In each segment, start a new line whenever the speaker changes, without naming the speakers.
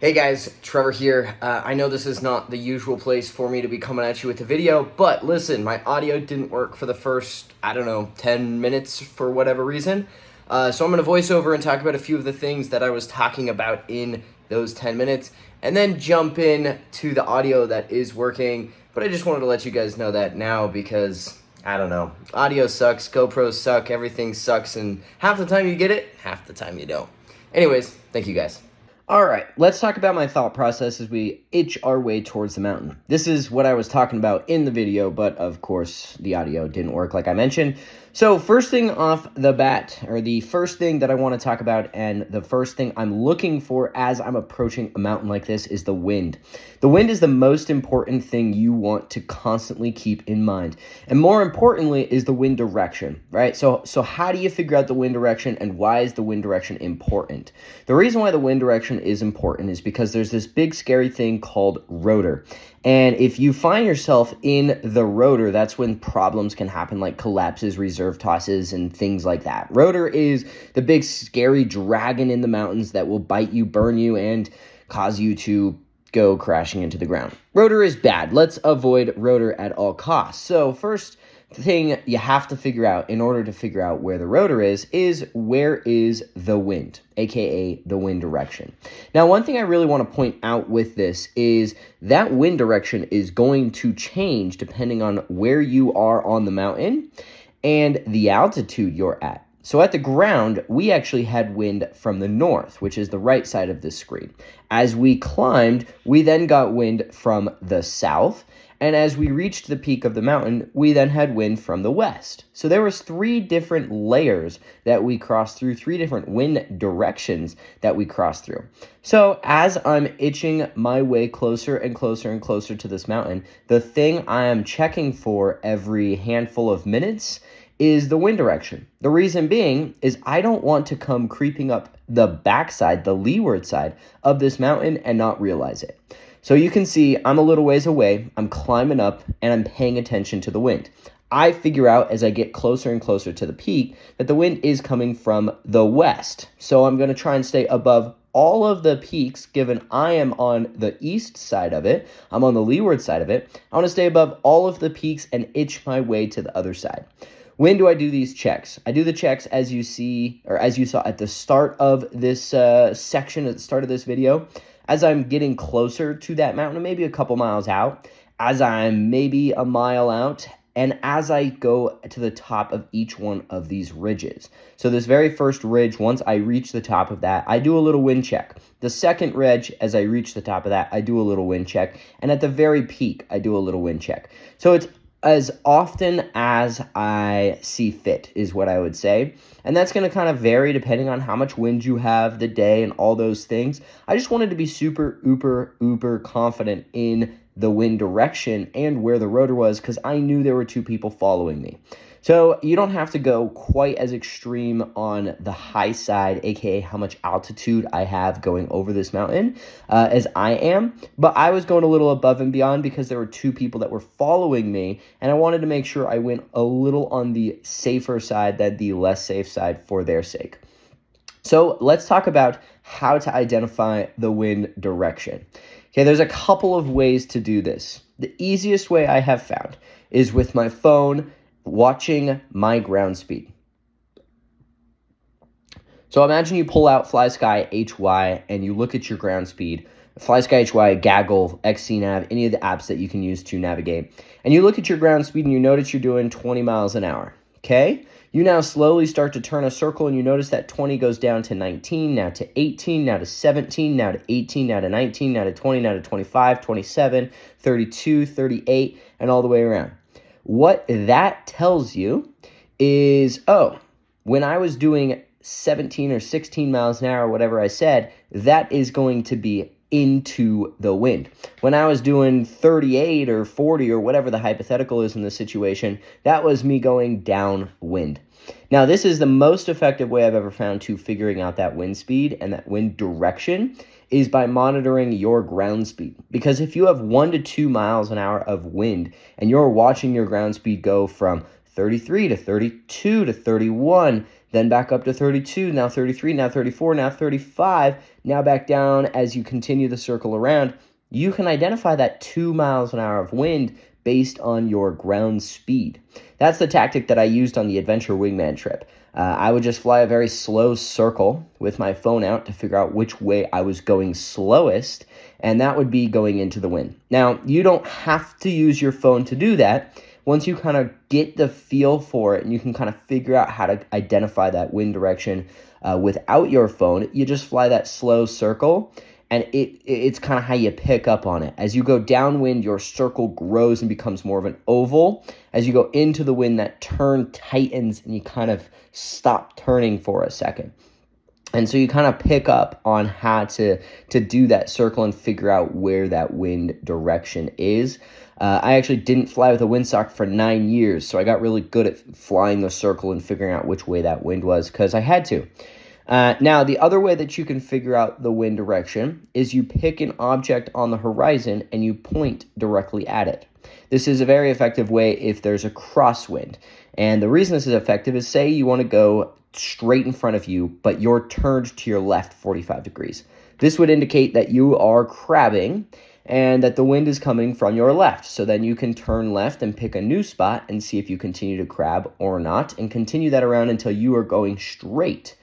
Hey guys, Trevor here. I know this is not the usual place for me to be coming at you with a video, but listen, my audio didn't work for the first, 10 minutes for whatever reason. So I'm going to voice over and talk about a few of the things that I was talking about in those 10 minutes, and then jump in to the audio that is working. But I just wanted to let you guys know that now because, audio sucks, GoPros suck, everything sucks, and half the time you get it, half the time you don't. Anyways, thank you guys. All right, let's talk about my thought process as we itch our way towards the mountain. This is what I was talking about in the video, but of course the audio didn't work like I mentioned. So first thing off the bat, or the first thing that I want to talk about, and the first thing I'm looking for as I'm approaching a mountain like this is the wind. The wind is the most important thing you want to constantly keep in mind. And more importantly is the wind direction, right? So how do you figure out the wind direction, and why is the wind direction important? The reason why the wind direction is important is because there's this big scary thing called rotor. And if you find yourself in the rotor, that's when problems can happen, like collapses, reserve tosses, and things like that. Rotor is the big scary dragon in the mountains that will bite you, burn you, and cause you to go crashing into the ground. Rotor is bad. Let's avoid rotor at all costs. So first thing you have to figure out in order to figure out where the rotor is where is the wind, aka the wind direction. Now, one thing I really want to point out with this is that wind direction is going to change depending on where you are on the mountain and the altitude you're at. So at the ground, we actually had wind from the north, which is the right side of this screen. As we climbed, we then got wind from the south. And as we reached the peak of the mountain, we then had wind from the west. So there was 3 different layers that we crossed through, 3 different wind directions that we crossed through. So as I'm itching my way closer and closer and closer to this mountain, the thing I am checking for every handful of minutes is the wind direction. The reason being is I don't want to come creeping up the backside, the leeward side of this mountain and not realize it. So you can see I'm a little ways away, I'm climbing up, and I'm paying attention to the wind. I figure out as I get closer and closer to the peak that the wind is coming from the west. So I'm going to try and stay above all of the peaks, given I am on the east side of it, I'm on the leeward side of it. I want to stay above all of the peaks and itch my way to the other side. When do I do these checks? I do the checks as you see, or as you saw at the start of this section, at the start of this video. As I'm getting closer to that mountain, maybe a couple miles out, as I'm maybe a mile out, and as I go to the top of each one of these ridges. So this very first ridge, once I reach the top of that, I do a little wind check. The second ridge, as I reach the top of that, I do a little wind check. And at the very peak, I do a little wind check. So it's as often as I see fit is what I would say. And that's going to kind of vary depending on how much wind you have, the day, and all those things. I just wanted to be super, uber confident in the wind direction and where the rotor was because I knew there were 2 people following me. So you don't have to go quite as extreme on the high side, aka how much altitude I have going over this mountain as I am. But I was going a little above and beyond because there were 2 people that were following me, and I wanted to make sure I went a little on the safer side than the less safe side for their sake. So let's talk about how to identify the wind direction. Okay, there's a couple of ways to do this. The easiest way I have found is with my phone watching my ground speed. So imagine you pull out FlySky HY and you look at your ground speed, FlySky HY, Gaggle, XCNav, any of the apps that you can use to navigate. And you look at your ground speed and you notice you're doing 20 miles an hour, okay? You now slowly start to turn a circle and you notice that 20 goes down to 19, now to 18, now to 17, now to 18, now to 19, now to 20, now to 25, 27, 32, 38, and all the way around. What that tells you is, when I was doing 17 or 16 miles an hour, whatever I said, that is going to be into the wind. When I was doing 38 or 40 or whatever the hypothetical is in this situation, that was me going downwind. Now, this is the most effective way I've ever found to figuring out that wind speed and that wind direction is by monitoring your ground speed. Because if you have 1 to 2 miles an hour of wind and you're watching your ground speed go from 33 to 32 to 31, then back up to 32, now 33, now 34, now 35, now back down as you continue the circle around, you can identify that 2 miles an hour of wind based on your ground speed. That's the tactic that I used on the Adventure Wingman trip. I would just fly a very slow circle with my phone out to figure out which way I was going slowest, and that would be going into the wind. Now, you don't have to use your phone to do that. Once you kind of get the feel for it and you can kind of figure out how to identify that wind direction without your phone, you just fly that slow circle, and it's kind of how you pick up on it. As you go downwind, your circle grows and becomes more of an oval. As you go into the wind, that turn tightens and you kind of stop turning for a second. And so you kind of pick up on how to do that circle and figure out where that wind direction is. I actually didn't fly with a windsock for 9 years, so I got really good at flying the circle and figuring out which way that wind was because I had to. Now, the other way that you can figure out the wind direction is you pick an object on the horizon and you point directly at it. This is a very effective way if there's a crosswind. And the reason this is effective is, say you want to go straight in front of you, but you're turned to your left 45 degrees. This would indicate that you are crabbing and that the wind is coming from your left. So then you can turn left and pick a new spot and see if you continue to crab or not, and continue that around until you are going straight,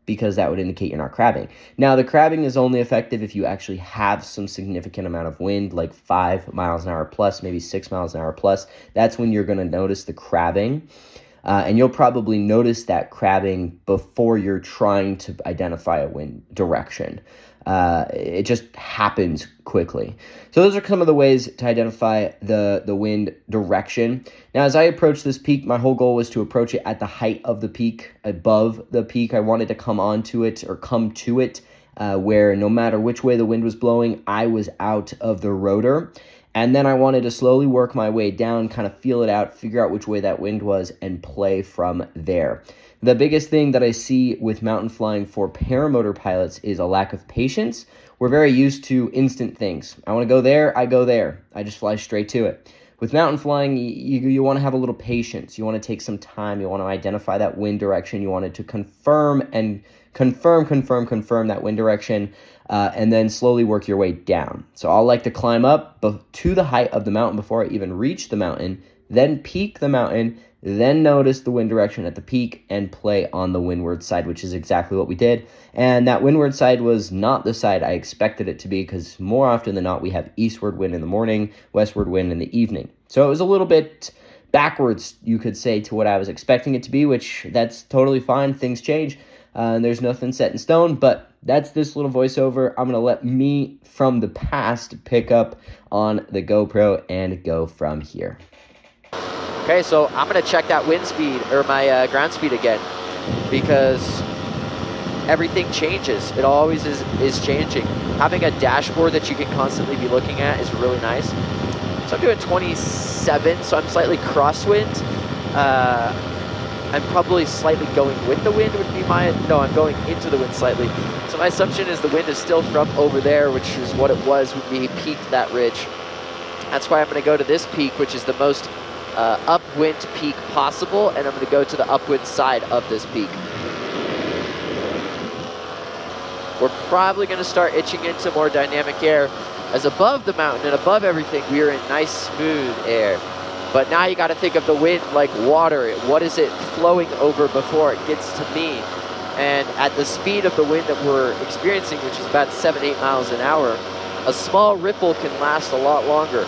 because that would indicate you're not crabbing. Now, the crabbing is only effective if you actually have some significant amount of wind, like 5 miles an hour plus, maybe 6 miles an hour plus. That's when you're going to notice the crabbing. And you'll probably notice that crabbing before you're trying to identify a wind direction. It just happens quickly. So those are some of the ways to identify the wind direction. Now, as I approached this peak, my whole goal was to approach it at the height of the peak, above the peak. I wanted to come onto it or come to it where no matter which way the wind was blowing, I was out of the rotor. And then I wanted to slowly work my way down, kind of feel it out, figure out which way that wind was, and play from there. The biggest thing that I see with mountain flying for paramotor pilots is a lack of patience. We're very used to instant things. I want to go there, I go there. I just fly straight to it. With mountain flying, you want to have a little patience. You want to take some time. You want to identify that wind direction. You want it to confirm that wind direction, and then slowly work your way down. So I'll like to climb up to the height of the mountain before I even reach the mountain, then peak the mountain, then notice the wind direction at the peak and play on the windward side, which is exactly what we did. And that windward side was not the side I expected it to be, because more often than not, we have eastward wind in the morning, westward wind in the evening. So it was a little bit backwards, you could say, to what I was expecting it to be, which that's totally fine. Things change. And there's nothing set in stone, but that's this little voiceover. I'm going to let me from the past pick up on the GoPro and go from here.
Okay, so I'm going to check that wind speed, or my ground speed again, because everything changes. It always is changing. Having a dashboard that you can constantly be looking at is really nice. So I'm doing 27, so I'm slightly crosswind. I'm probably slightly going with the wind would be I'm going into the wind slightly. So my assumption is the wind is still from over there, which is what it was when we peaked that ridge. That's why I'm going to go to this peak, which is the most upwind peak possible, and I'm going to go to the upwind side of this peak. We're probably going to start itching into more dynamic air, as above the mountain and above everything, we are in nice smooth air. But now you got to think of the wind like water. What is it flowing over before it gets to me? And at the speed of the wind that we're experiencing, which is about 7-8 miles an hour, a small ripple can last a lot longer.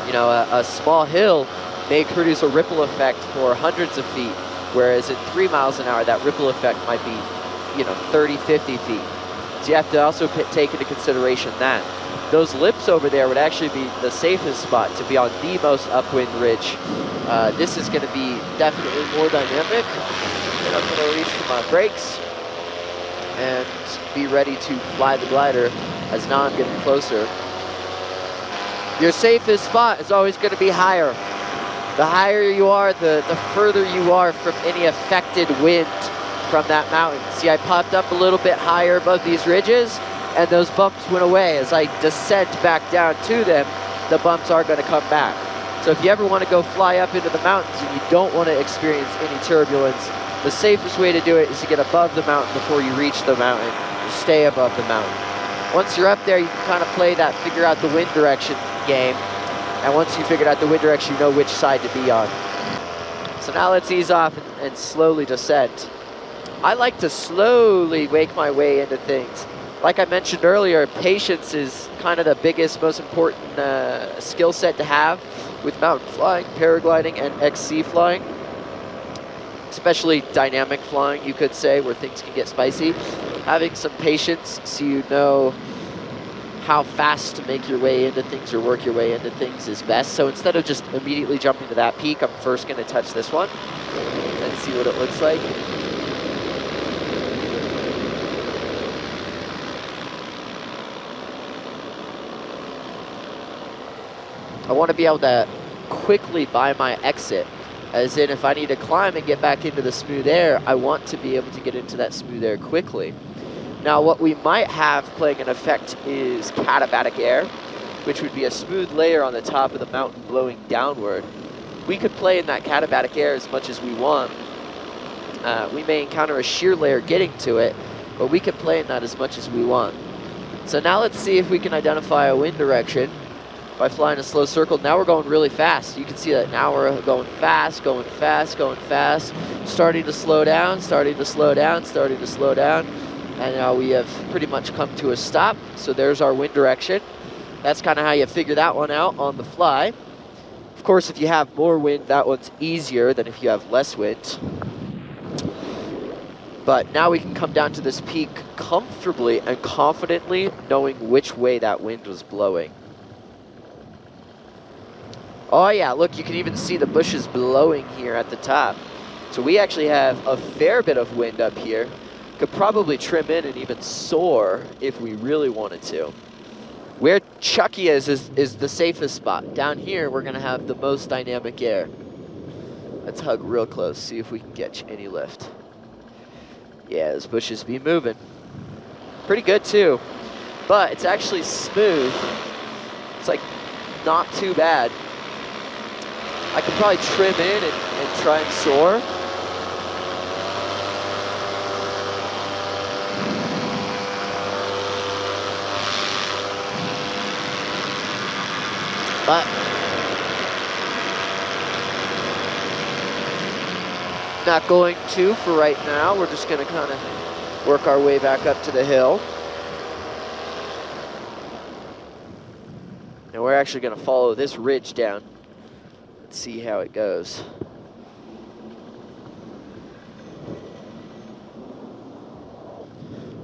You know, a small hill may produce a ripple effect for hundreds of feet, whereas at 3 miles an hour, that ripple effect might be, 30, 50 feet. So you have to also take into consideration that. Those lips over there would actually be the safest spot to be on the most upwind ridge. This is going to be definitely more dynamic. And I'm going to release my brakes and be ready to fly the glider, as now I'm getting closer. Your safest spot is always going to be higher. The higher you are, the further you are from any affected wind from that mountain. See, I popped up a little bit higher above these ridges, and those bumps went away. As I descend back down to them, the bumps are going to come back. So if you ever want to go fly up into the mountains and you don't want to experience any turbulence, the safest way to do it is to get above the mountain before you reach the mountain. Stay above the mountain. Once you're up there, you can kind of play that figure out the wind direction game. And once you figured out the wind direction, you know which side to be on. So now let's ease off and slowly descend. I like to slowly make my way into things. Like I mentioned earlier, patience is kind of the biggest, most important skill set to have with mountain flying, paragliding, and XC flying. Especially dynamic flying, you could say, where things can get spicy. Having some patience so you know how fast to make your way into things or work your way into things is best. So instead of just immediately jumping to that peak, I'm first going to touch this one and see what it looks like. I want to be able to quickly buy my exit, as in if I need to climb and get back into the smooth air, I want to be able to get into that smooth air quickly. Now what we might have playing an effect is katabatic air, which would be a smooth layer on the top of the mountain blowing downward. We could play in that katabatic air as much as we want. We may encounter a shear layer getting to it, but we could play in that as much as we want. So now let's see if we can identify a wind direction by flying a slow circle. Now we're going really fast. You can see that now we're going fast, going fast, going fast, starting to slow down, starting to slow down, starting to slow down. And now we have pretty much come to a stop. So there's our wind direction. That's kind of how you figure that one out on the fly. Of course, if you have more wind, that one's easier than if you have less wind. But now we can come down to this peak comfortably and confidently knowing which way that wind was blowing. Oh yeah, look, you can even see the bushes blowing here at the top. So we actually have a fair bit of wind up here. Could probably trim in and even soar if we really wanted to. Where Chucky is the safest spot. Down here, we're gonna have the most dynamic air. Let's hug real close, see if we can get any lift. Yeah, those bushes be moving. Pretty good too, but it's actually smooth. It's like not too bad. I could probably trim in and try and soar. But not going to for right now. We're just gonna kind of work our way back up to the hill. And we're actually gonna follow this ridge down. Let's see how it goes.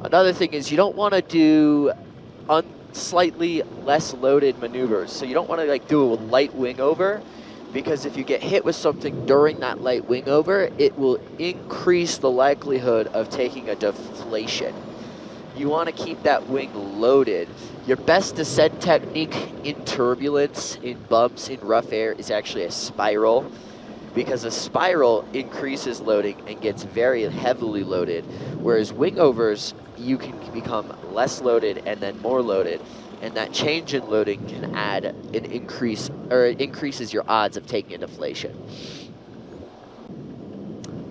Another thing is you don't want to do slightly less loaded maneuvers. So you don't want to like do a light wing over, because if you get hit with something during that light wing over, it will increase the likelihood of taking a deflation. You want to keep that wing loaded. Your best descent technique in turbulence, in bumps, in rough air is actually a spiral, because a spiral increases loading and gets very heavily loaded, whereas wing overs, you can become less loaded and then more loaded, and that change in loading can add an increase, or it increases your odds of taking a deflation.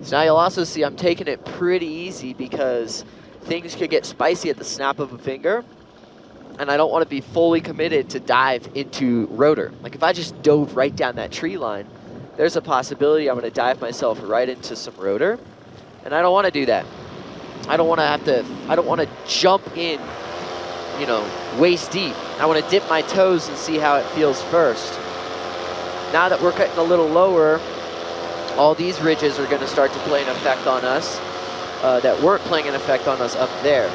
So now you'll also see I'm taking it pretty easy because things could get spicy at the snap of a finger, and I don't want to be fully committed to dive into rotor. Like if I just dove right down that tree line, there's a possibility I'm going to dive myself right into some rotor, and I don't want to do that. I don't want to jump in, you know, waist deep. I want to dip my toes and see how it feels first. Now that we're cutting a little lower, all these ridges are going to start to play an effect on us that weren't playing an effect on us up there.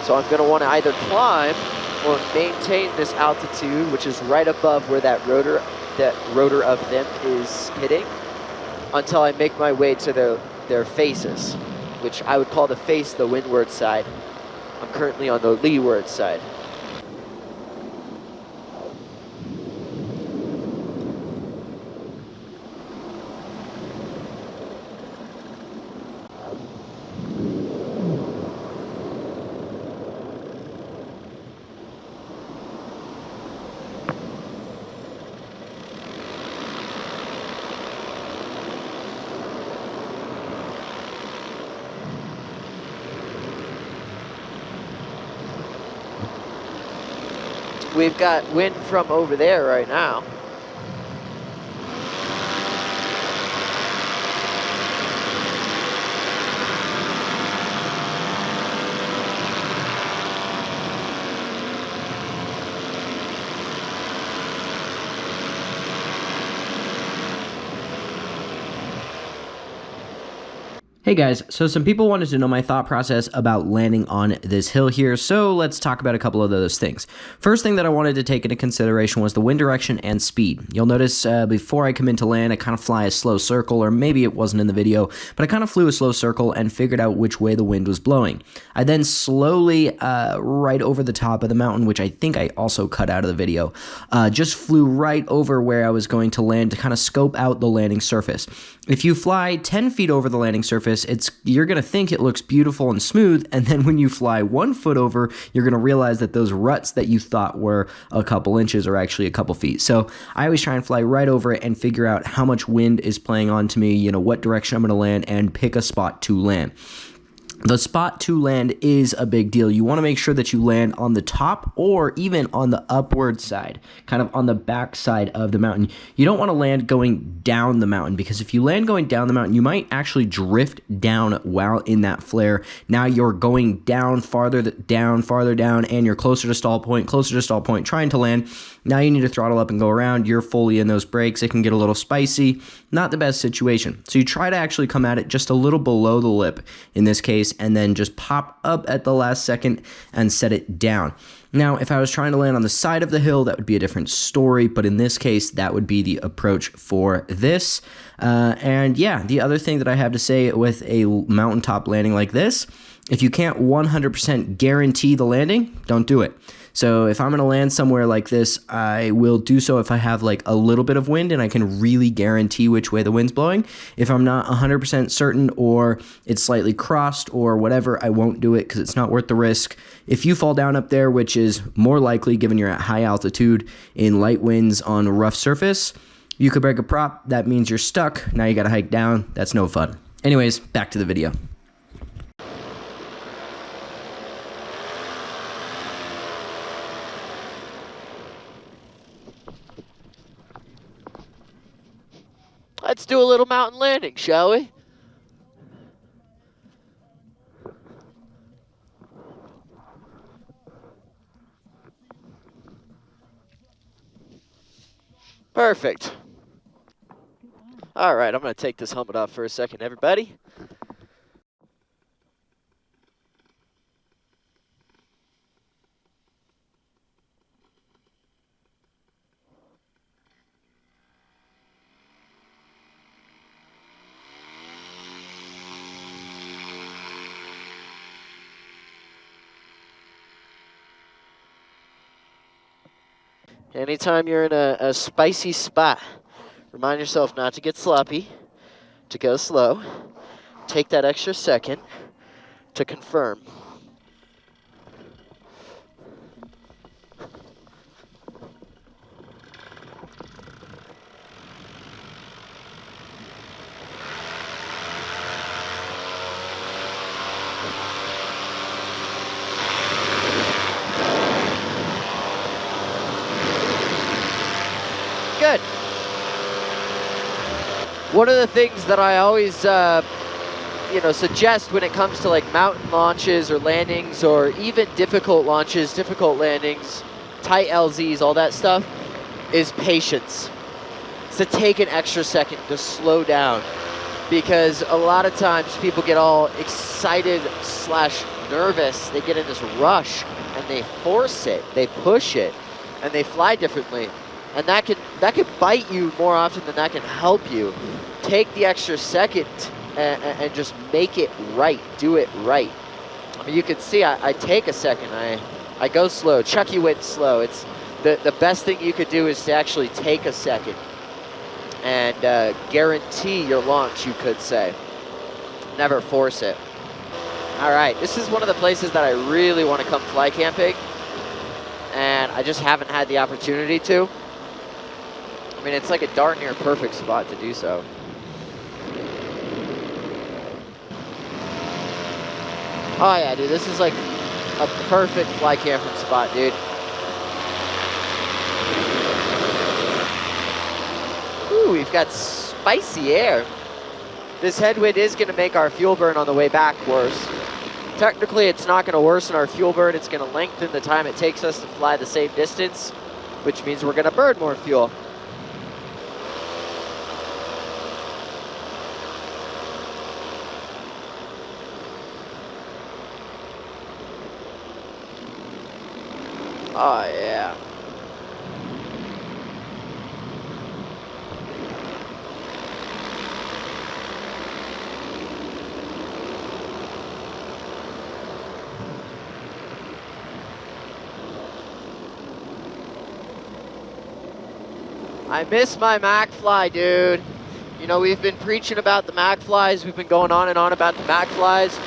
So I'm going to want to either climb or maintain this altitude, which is right above where that rotor of them is hitting, until I make my way to their faces, which I would call the face the windward side. I'm currently on the leeward side. we've got wind from over there right now.
Hey guys, so some people wanted to know my thought process about landing on this hill here, so let's talk about a couple of those things. First thing that I wanted to take into consideration was the wind direction and speed. You'll notice before I come into land, I kind of fly a slow circle, or maybe it wasn't in the video, but I kind of flew a slow circle and figured out which way the wind was blowing. I then slowly, right over the top of the mountain, which I think I also cut out of the video, just flew right over where I was going to land to kind of scope out the landing surface. If you fly 10 feet over the landing surface, you're going to think it looks beautiful and smooth, and then when you fly 1 foot over, you're going to realize that those ruts that you thought were a couple inches are actually a couple feet. So I always try and fly right over it and figure out how much wind is playing onto me, you know, what direction I'm going to land, and pick a spot to land. The spot to land is a big deal. You want to make sure that you land on the top or even on the upward side, kind of on the back side of the mountain. You don't want to land going down the mountain, because if you land going down the mountain, you might actually drift down while in that flare. Now you're going down, farther down, and you're closer to stall point, trying to land. Now you need to throttle up and go around. You're fully in those brakes. It can get a little spicy. Not the best situation. So you try to actually come at it just a little below the lip in this case, and then just pop up at the last second and set it down. Now, if I was trying to land on the side of the hill, that would be a different story, but in this case, that would be the approach for this. And yeah, the other thing that I have to say with a mountaintop landing like this, if you can't 100% guarantee the landing, don't do it. So if I'm going to land somewhere like this, I will do so if I have like a little bit of wind and I can really guarantee which way the wind's blowing. If I'm not 100% certain, or it's slightly crossed or whatever, I won't do it because it's not worth the risk. If you fall down up there, which is more likely given you're at high altitude in light winds on a rough surface, you could break a prop. That means you're stuck. Now you got to hike down. That's no fun. Anyways, back to the video.
Let's do a little mountain landing, shall we? Perfect. All right, I'm going to take this helmet off for a second, everybody. Anytime you're in a spicy spot, remind yourself not to get sloppy, to go slow. Take that extra second to confirm. Good. One of the things that I always, suggest when it comes to like mountain launches or landings, or even difficult launches, difficult landings, tight LZs, all that stuff, is patience. So take an extra second to slow down, because a lot of times people get all excited / nervous. They get in this rush and they force it, they push it, and they fly differently. And that could bite you more often than that can help you. Take the extra second and just make it right. Do it right. I mean, you can see I take a second. I go slow. Chucky went slow. It's the best thing you could do is to actually take a second and guarantee your launch, you could say. Never force it. All right, this is one of the places that I really want to come fly camping, and I just haven't had the opportunity to. I mean, it's like a darn near perfect spot to do so. Oh yeah, dude, this is like a perfect fly camping spot, dude. Woo, we've got spicy air. This headwind is going to make our fuel burn on the way back worse. Technically, it's not going to worsen our fuel burn. It's going to lengthen the time it takes us to fly the same distance, which means we're going to burn more fuel. Oh, yeah. I miss my McFly, dude. You know, we've been preaching about the McFlies. We've been going on and on about the McFlies.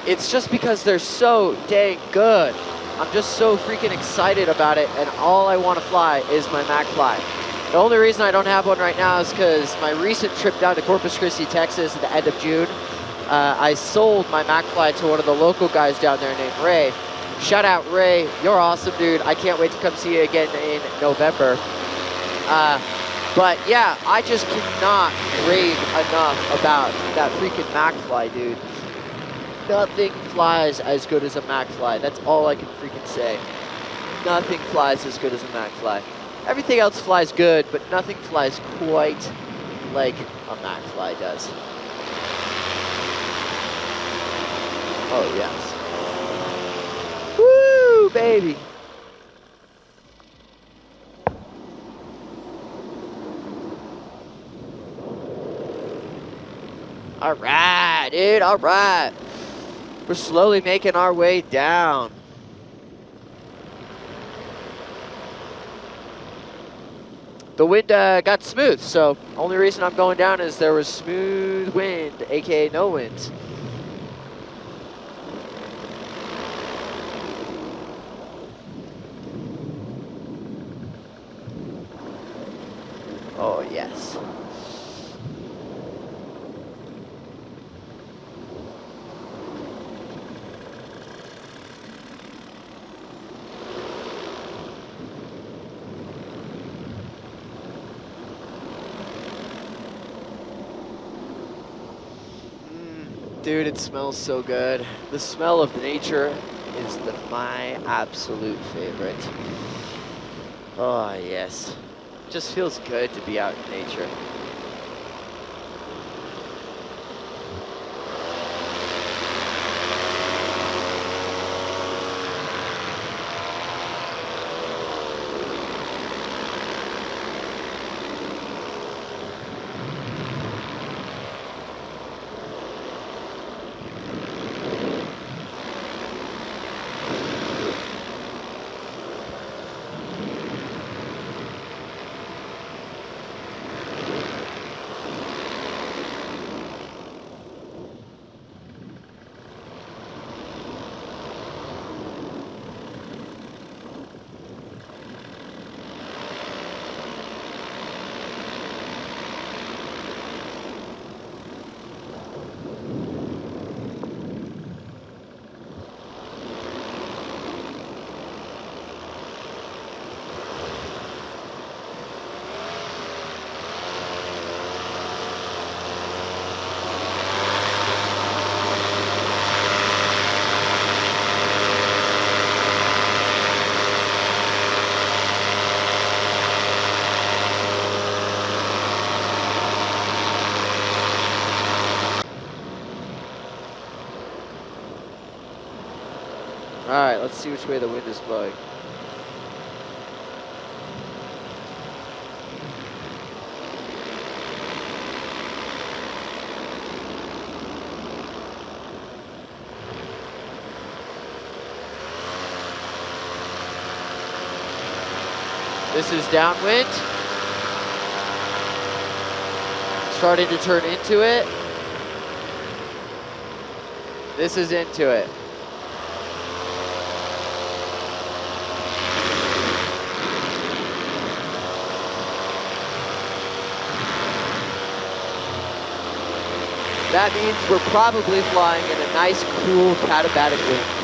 It's just because they're so dang good. I'm just so freaking excited about it, and all I want to fly is my McFly. The only reason I don't have one right now is because my recent trip down to Corpus Christi, Texas at the end of June, I sold my McFly to one of the local guys down there named Ray. Shout out, Ray. You're awesome, dude. I can't wait to come see you again in November. But yeah, I just cannot rave enough about that freaking McFly, dude. Nothing flies as good as a McFly. That's all I can freaking say. Nothing flies as good as a McFly. Everything else flies good, but nothing flies quite like a McFly does. Oh, yes. Woo, baby. All right, dude, all right. We're slowly making our way down. The wind got smooth, so only reason I'm going down is there was smooth wind, aka no wind. Oh, yes. Dude, it smells so good. The smell of nature is my absolute favorite. Oh, yes. Just feels good to be out in nature. All right, let's see which way the wind is blowing. This is downwind. Starting to turn into it. This is into it. That means we're probably flying in a nice, cool, katabatic wind.